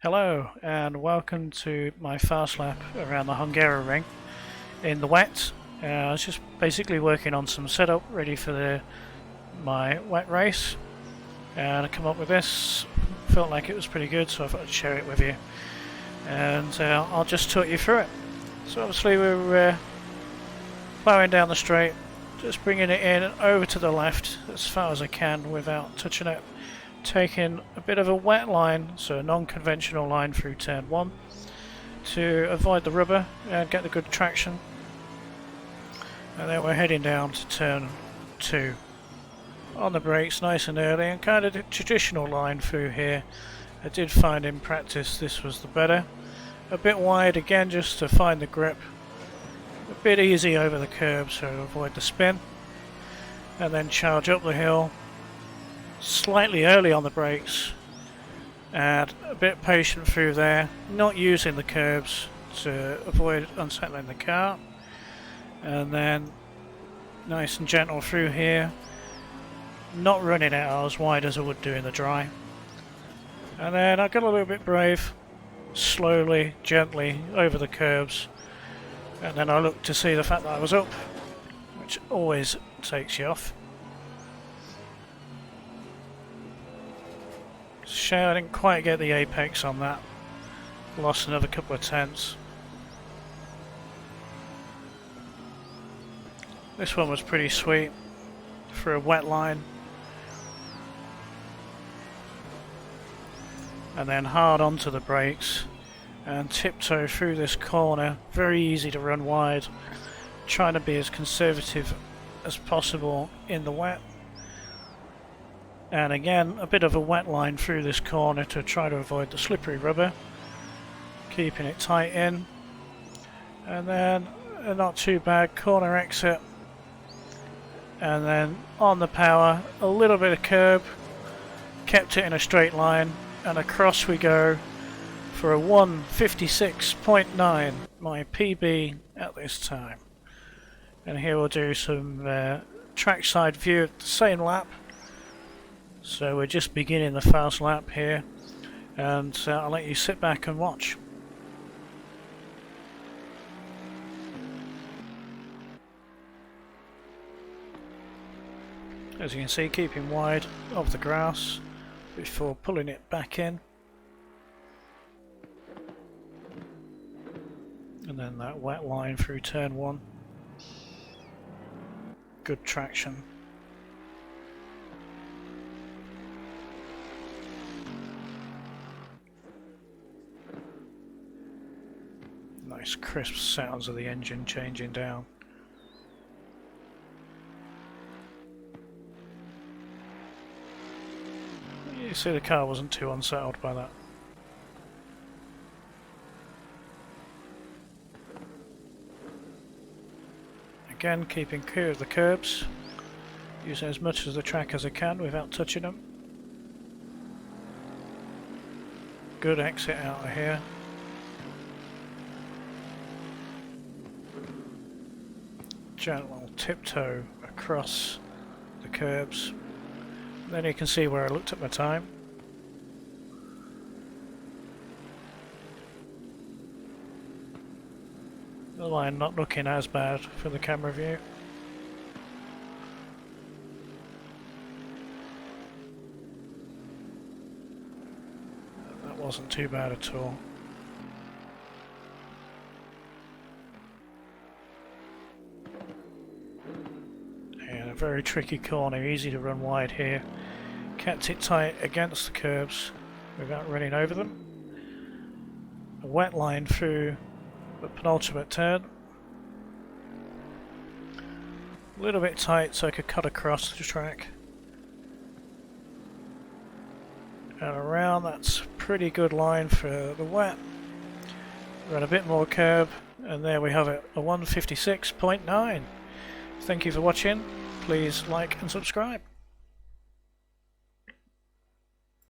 Hello and welcome to my fast lap around the Hungaroring in the wet. I was just basically working on some setup ready for my wet race, and I come up with this. Felt like it was pretty good, so I thought I'd share it with you, and I'll just talk you through it. So obviously we're ploughing down the straight, just bringing it in over to the left as far as I can without touching it. Taking a bit of a wet line, so a non-conventional line through turn 1 to avoid the rubber and get the good traction, and then we're heading down to turn 2 on the brakes nice and early, and kind of the traditional line through here. I did find in practice this was the better. A bit wide again just to find the grip, a bit easy over the curb so avoid the spin, and then charge up the hill slightly early on the brakes and a bit patient through there, not using the curbs to avoid unsettling the car, and then nice and gentle through here, not running it out as wide as I would do in the dry. And then I got a little bit brave, slowly, gently over the curbs, and then I looked to see the fact that I was up, which always takes you off. Shame I didn't quite get the apex on that. Lost another couple of tenths. This one was pretty sweet for a wet line. And then hard onto the brakes and tiptoe through this corner. Very easy to run wide. Trying to be as conservative as possible in the wet. And again, a bit of a wet line through this corner to try to avoid the slippery rubber, keeping it tight in, and then a not too bad corner exit, and then on the power, a little bit of curb, kept it in a straight line, and across we go for a 1:56.9, my PB at this time. And here we'll do some trackside view of the same lap. So we're just beginning the fast lap here, and I'll let you sit back and watch. As you can see, keeping wide of the grass before pulling it back in. And then that wet line through turn 1. Good traction. Nice crisp sounds of the engine changing down. You see the car wasn't too unsettled by that. Again, keeping clear of the curbs, using as much of the track as I can without touching them. Good exit out of here. Gentle tiptoe across the curbs. Then you can see where I looked at my time. The line not looking as bad for the camera view. That wasn't too bad at all. Very tricky corner, easy to run wide here. Kept it tight against the curbs without running over them. A wet line through the penultimate turn. A little bit tight so I could cut across the track. And around, that's a pretty good line for the wet. Run a bit more curb, and there we have it, a 1:56.9. Thank you for watching. Please like and subscribe.